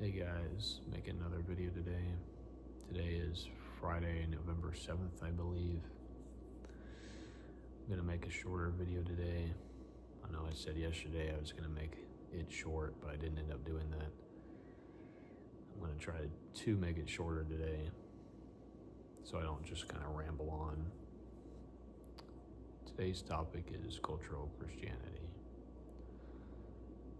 Hey guys, making another video today. Today is Friday, November 7th, I believe. I'm gonna make a shorter video today. I know I said yesterday I was gonna make it short, but I didn't end up doing that. I'm gonna try to make it shorter today so I don't just kind of ramble on. Today's topic is cultural Christianity.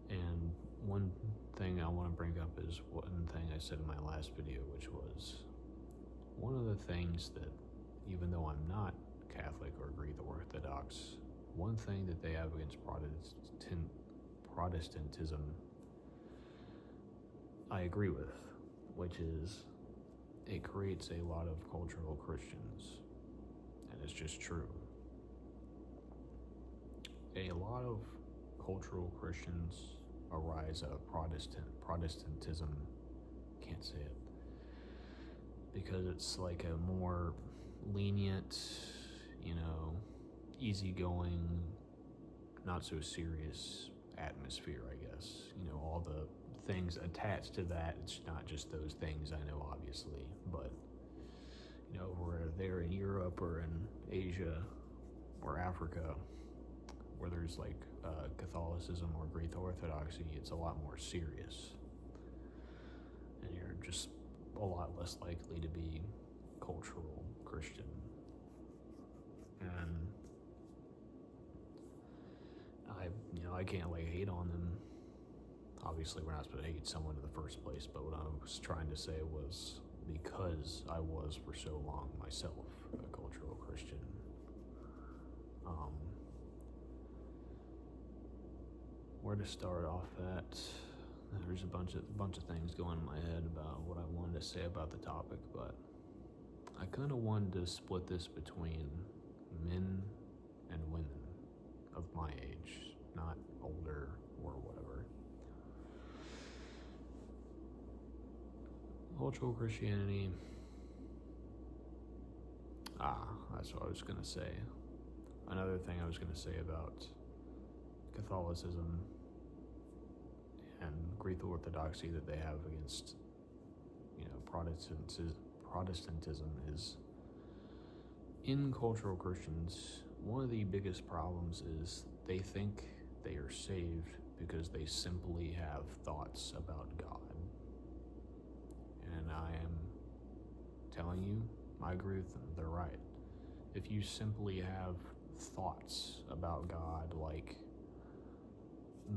And one thing I want to bring up is one thing I said in my last video, which was one of the things that, even though I'm not Catholic or Greek Orthodox, one thing that they have against Protestantism I agree with, which is it creates a lot of cultural Christians, and it's just true. A lot of cultural Christians arise out of Protestantism, can't say it, because it's like a more lenient, easygoing, not so serious atmosphere, I guess. All the things attached to that, it's not just those things, I know, obviously, but over there in Europe or in Asia or Africa, where there's like Catholicism or Greek Orthodoxy, it's a lot more serious, and you're just a lot less likely to be cultural Christian. And I can't hate on them. Obviously, we're not supposed to hate someone in the first place, but what I was trying to say was, because I was for so long myself a cultural Christian, where to start off at? There's a bunch of things going in my head about what I wanted to say about the topic, but I kind of wanted to split this between men and women of my age, not older or whatever. Cultural Christianity, that's what I was going to say. Another thing I was going to say about Catholicism and Greek Orthodoxy that they have against, Protestantism is, in cultural Christians, one of the biggest problems is they think they are saved because they simply have thoughts about God. And I am telling you, I agree with them, they're right. If you simply have thoughts about God, like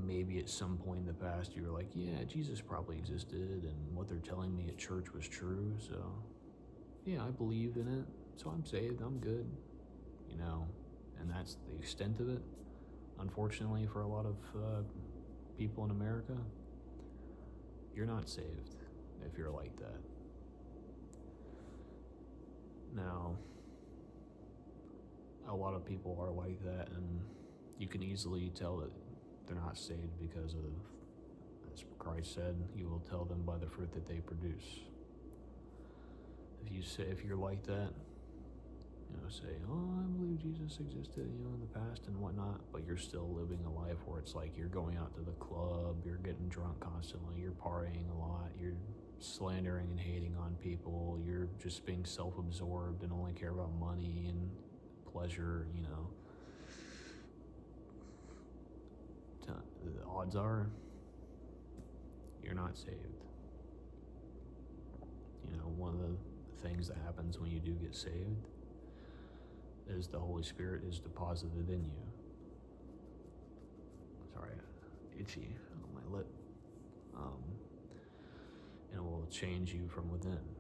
maybe at some point in the past you were like, yeah, Jesus probably existed and what they're telling me at church was true, so yeah, I believe in it, so I'm saved, I'm good, and that's the extent of it. Unfortunately, for a lot of people in America, you're not saved if you're like that. Now, a lot of people are like that, and you can easily tell that they're not saved because of, as Christ said, you will tell them by the fruit that they produce. If you're like that, say, oh, I believe Jesus existed, in the past and whatnot, but you're still living a life where it's like you're going out to the club, you're getting drunk constantly, you're partying a lot, you're slandering and hating on people, you're just being self-absorbed and only care about money and pleasure, the odds are you're not saved. One of the things that happens when you do get saved is the Holy Spirit is deposited in you. Sorry, itchy on my lip. And it will change you from within.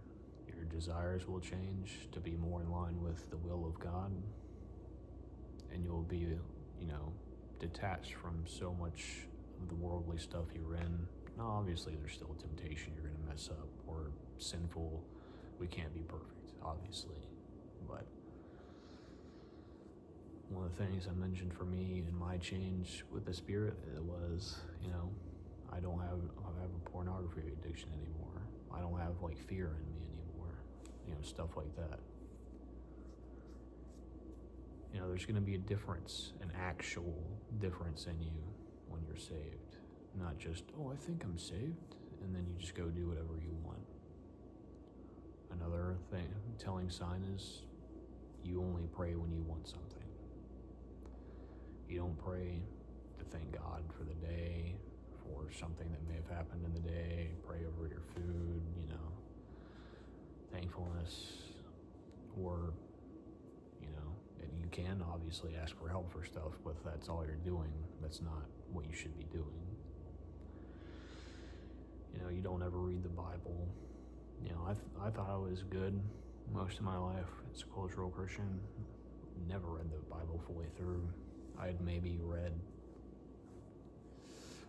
Your desires will change to be more in line with the will of God, and you'll be, detached from so much of the worldly stuff you're in. Now, obviously, there's still temptation. You're going to mess up. We're sinful. We can't be perfect, obviously. But one of the things I mentioned for me in my change with the Spirit was, I don't have a pornography addiction anymore. I don't have fear in me anymore. Stuff like that. There's going to be a difference, an actual difference in you when you're saved. Not just, oh, I think I'm saved, and then you just go do whatever you want. Another telling sign is you only pray when you want something. You don't pray to thank God for the day, for something that may have happened in the day, pray over your food, thankfulness, or, and you can obviously ask for help for stuff, but if that's all you're doing, that's not what you should be doing. You don't ever read the Bible. I thought I was good most of my life as a cultural Christian. Never read the Bible fully through. I had maybe read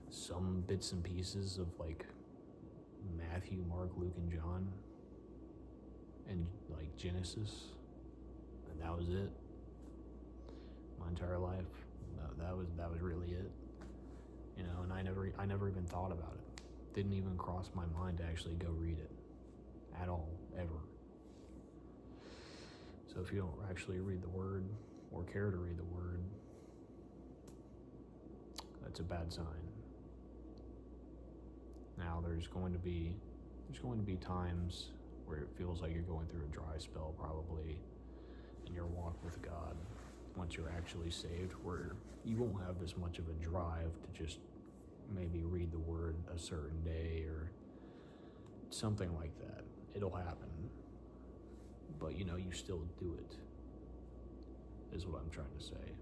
some bits and pieces of like Matthew, Mark, Luke, and John, and like Genesis, and that was it. My entire life, that was really it. And I never even thought about it. Didn't even cross my mind to actually go read it at all, ever. So if you don't actually read the Word or care to read the Word, that's a bad sign. Now there's going to be times where it feels like you're going through a dry spell probably in your walk with God once you're actually saved, where you won't have as much of a drive to just maybe read the Word a certain day or something like that. It'll happen, but you still do it, is what I'm trying to say.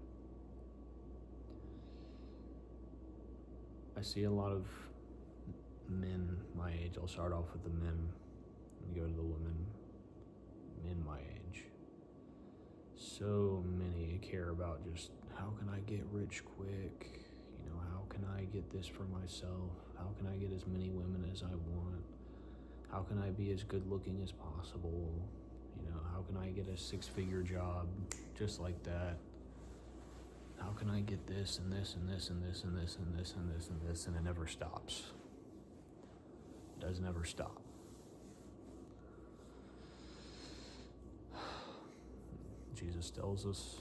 I see a lot of men my age. I'll start off with the men and go to the women. Men my age, so many care about just how can I get rich quick, how can I get this for myself, how can I get as many women as I want, how can I be as good looking as possible, how can I get a 6-figure job just like that, how can I get this and this and this and this and this and this and this and this, and it never stops. It does never stop. Jesus tells us,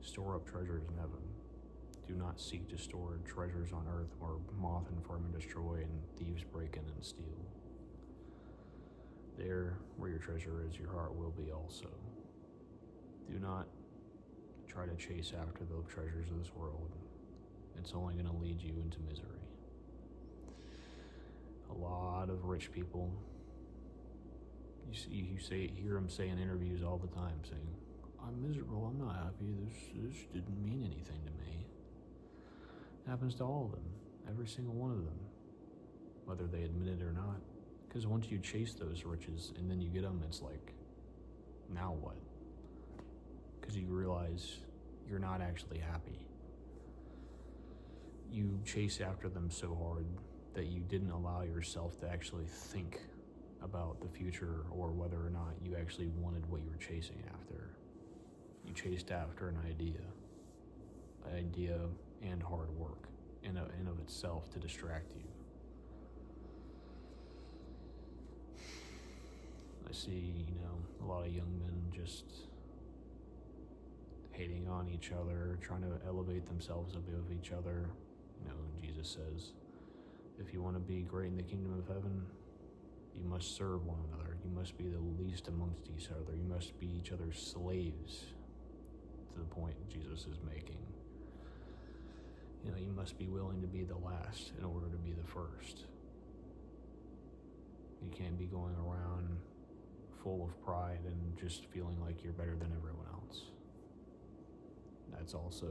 store up treasures in heaven. Do not seek to store treasures on earth where moth and vermin destroy and thieves break in and steal. There, where your treasure is, your heart will be also. Do not try to chase after the treasures of this world. It's only going to lead you into misery. A lot of rich people, you hear them say in interviews all the time, saying, I'm miserable, I'm not happy, this didn't mean anything to me. It happens to all of them, every single one of them, whether they admit it or not. Because once you chase those riches and then you get them, it's like, now what? Because you realize you're not actually happy. You chase after them so hard that you didn't allow yourself to actually think about the future or whether or not you actually wanted what you were chasing after. You chased after an idea and hard work in of itself to distract you. I see, a lot of young men just hating on each other, trying to elevate themselves above each other. Jesus says, if you want to be great in the kingdom of heaven, you must serve one another. You must be the least amongst each other. You must be each other's slaves, to the point Jesus is making. You must be willing to be the last in order to be the first. You can't be going around full of pride and just feeling like you're better than everyone else. That's also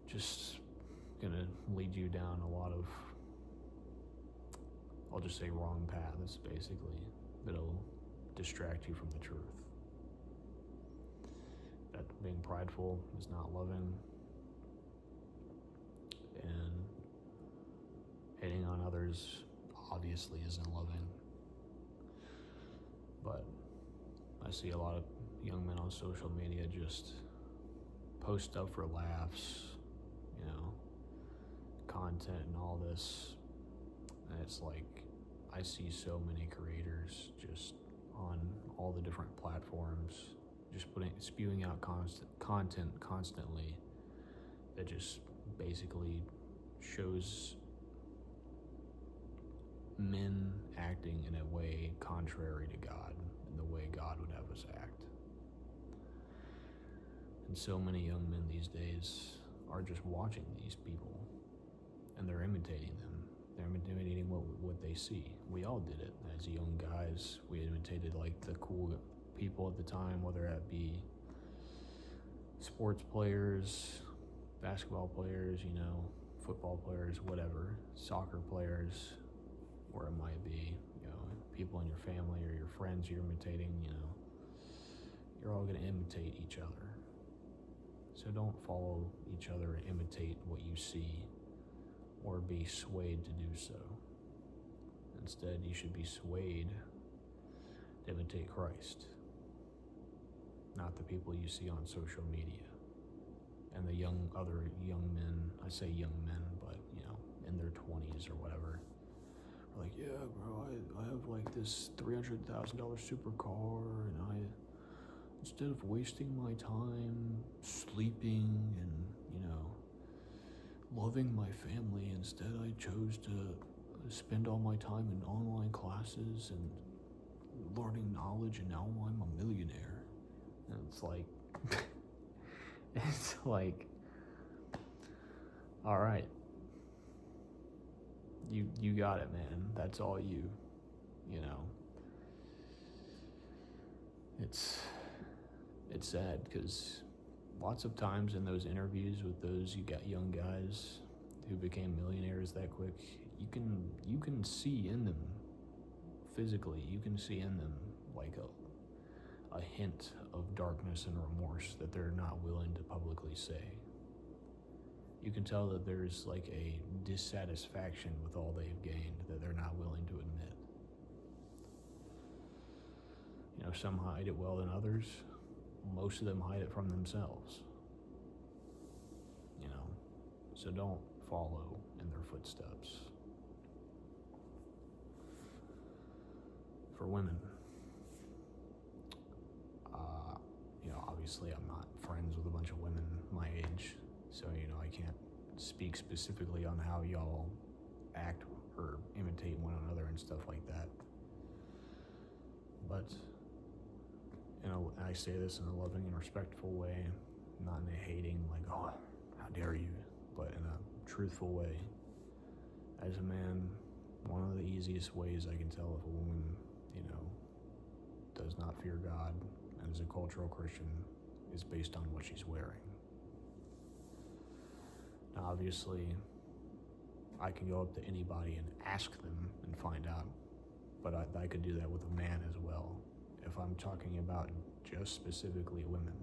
just gonna lead you down a lot of, I'll just say, wrong paths, basically, that'll distract you from the truth. That being prideful is not loving, and hating on others obviously isn't loving. But I see a lot of young men on social media just post stuff for laughs, content and all this, and it's like I see so many creators just on all the different platforms just spewing out content constantly that just basically shows men acting in a way contrary to God, in the way God would have us act. And so many young men these days are just watching these people, and they're imitating them. They're imitating what they see. We all did it as young guys. We imitated like the cool people at the time, whether that be sports players, basketball players, football players, whatever, soccer players, or it might be, people in your family or your friends you're imitating, you're all going to imitate each other. So don't follow each other and imitate what you see or be swayed to do so. Instead, you should be swayed to imitate Christ, not the people you see on social media. And the other young men, I say young men, but, in their 20s or whatever, are like, yeah, bro, I have like this $300,000 supercar, and instead of wasting my time sleeping and, loving my family, instead I chose to spend all my time in online classes and learning knowledge, and now I'm a millionaire. And it's like, all right, you got it, man. That's all you. It's sad because lots of times in those interviews with those young guys who became millionaires that quick, you can see in them physically, you can see in them like a hint of darkness and remorse that they're not willing to publicly say. You can tell that there's like a dissatisfaction with all they've gained that they're not willing to admit. Some hide it well than others. Most of them hide it from themselves. So don't follow in their footsteps. For women, obviously I'm not friends with a bunch of women my age, so I can't speak specifically on how y'all act or imitate one another and stuff like that. But I say this in a loving and respectful way, not in a hating, like, oh, how dare you, but in a truthful way. As a man, one of the easiest ways I can tell if a woman, does not fear God and is a cultural Christian is based on what she's wearing. Now, obviously, I can go up to anybody and ask them and find out, but I could do that with a man as well. If I'm talking about just specifically women,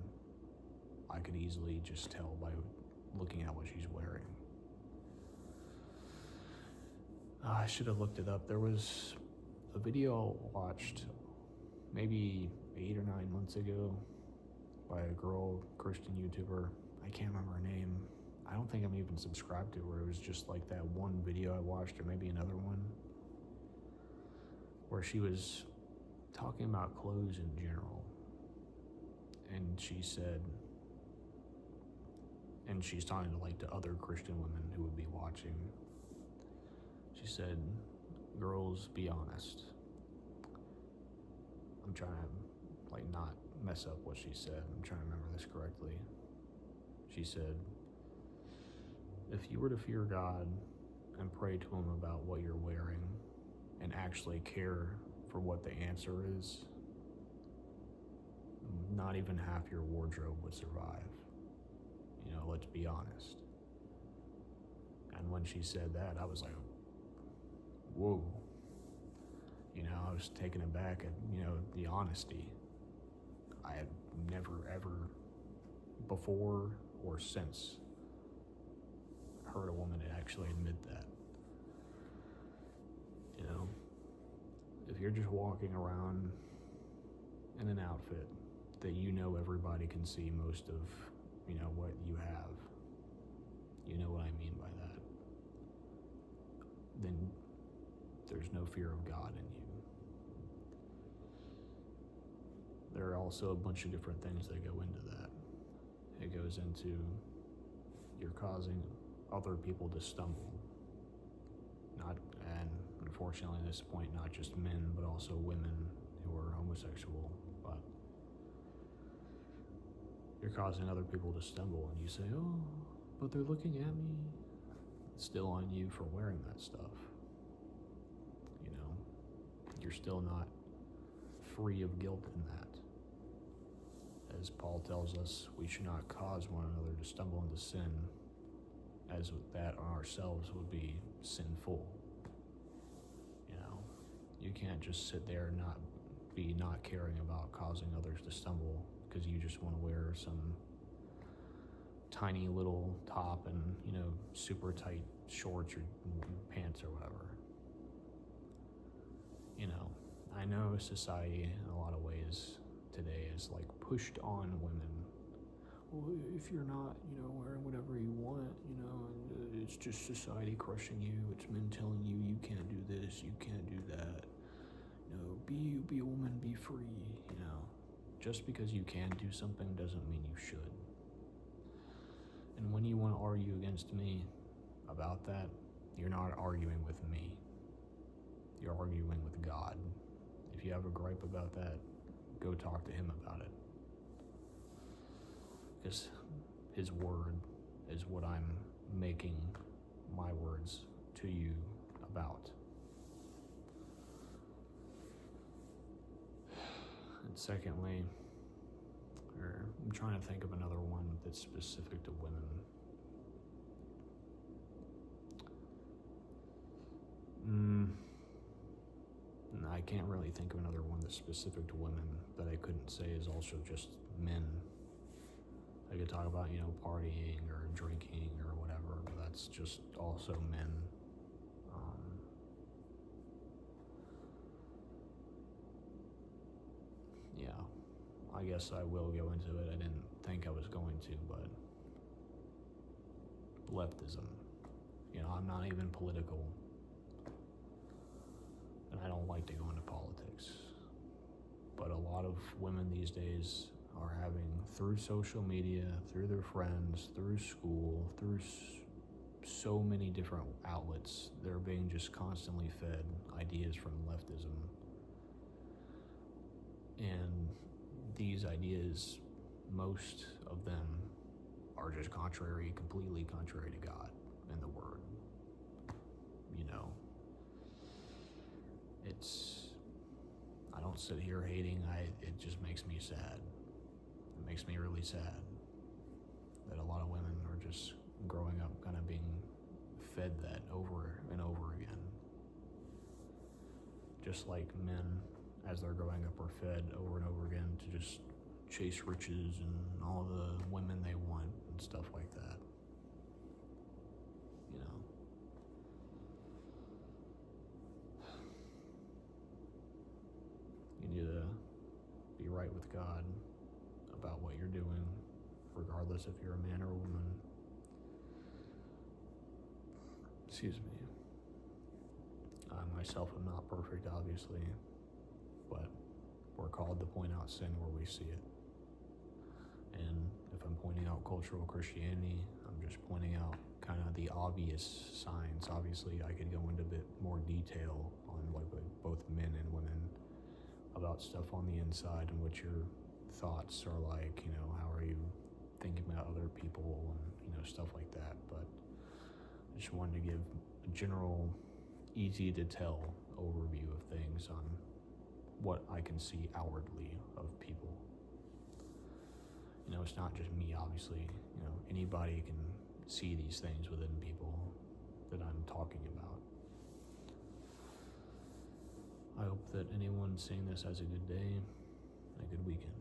I could easily just tell by looking at what she's wearing. I should have looked it up. There was a video I watched maybe 8 or 9 months ago by a girl, Christian YouTuber. I can't remember her name. I don't think I'm even subscribed to her. It was just like that one video I watched, or maybe another one, where she was talking about clothes in general. And she said, and she's talking to other Christian women who would be watching. She said, girls, be honest. I'm trying to not mess up what she said. I'm trying to remember this correctly. She said, if you were to fear God and pray to him about what you're wearing and actually care for what the answer is, not even half your wardrobe would survive. Let's be honest. And when she said that, I was like, whoa. I was taken aback at, the honesty. I had never, ever before or since heard a woman actually admit that. If you're just walking around in an outfit that everybody can see most of, what you have, what I mean by that, then there's no fear of God in you. There are also a bunch of different things that go into that. It goes into you're causing other people to stumble, and unfortunately at this point, not just men, but also women who are homosexual. But you're causing other people to stumble, and you say, oh, but they're looking at me. It's still on you for wearing that stuff. You know, you're still not free of guilt in that. As Paul tells us, we should not cause one another to stumble into sin, as that on ourselves would be sinful. You know, you can't just sit there and not caring about causing others to stumble because you just want to wear some tiny little top and, you know, super tight shorts or pants or whatever. You know, I know society in a lot of ways today is like pushed on women. Well, if you're not, you know, wearing whatever you want, you know, and it's just society crushing you. It's men telling you you can't do this, you can't do that. You know, be a woman, be free. You know, just because you can do something doesn't mean you should. And when you want to argue against me about that, you're not arguing with me. You're arguing with God. If you have a gripe about that, go talk to him about it. Because his word is what I'm making my words to you about. And secondly, I'm trying to think of another one that's specific to women. I can't really think of another one that's specific to women that I couldn't say is also just men. I could talk about, you know, partying or drinking or whatever, but that's just also men. Yeah, I guess I will go into it. I didn't think I was going to, but leftism. You know, I'm not even political, and I don't like to go into politics. But a lot of women these days are having, through social media, through their friends, through school, through so many different outlets, they're being just constantly fed ideas from leftism. And these ideas, most of them are just completely contrary to God and the Word. You know, I don't sit here hating, it just makes me sad. It makes me really sad that a lot of women are just growing up kind of being fed that over and over again. Just like men, as they're growing up, are fed over and over again to just chase riches and all the women they want and stuff like that. You know. You need to be right with God about what you're doing, regardless if you're a man or a woman. Excuse me. I myself am not perfect, obviously, but we're called to point out sin where we see it. And if I'm pointing out cultural Christianity, I'm just pointing out kind of the obvious signs. Obviously, I could go into a bit more detail on like both men and women about stuff on the inside and what your thoughts are like, you know, how are you thinking about other people and, you know, stuff like that. But I just wanted to give a general, easy to tell overview of things on what I can see outwardly of people. You know, it's not just me, obviously. You know, anybody can see these things within people that I'm talking about. I hope that anyone seeing this has a good day and a good weekend.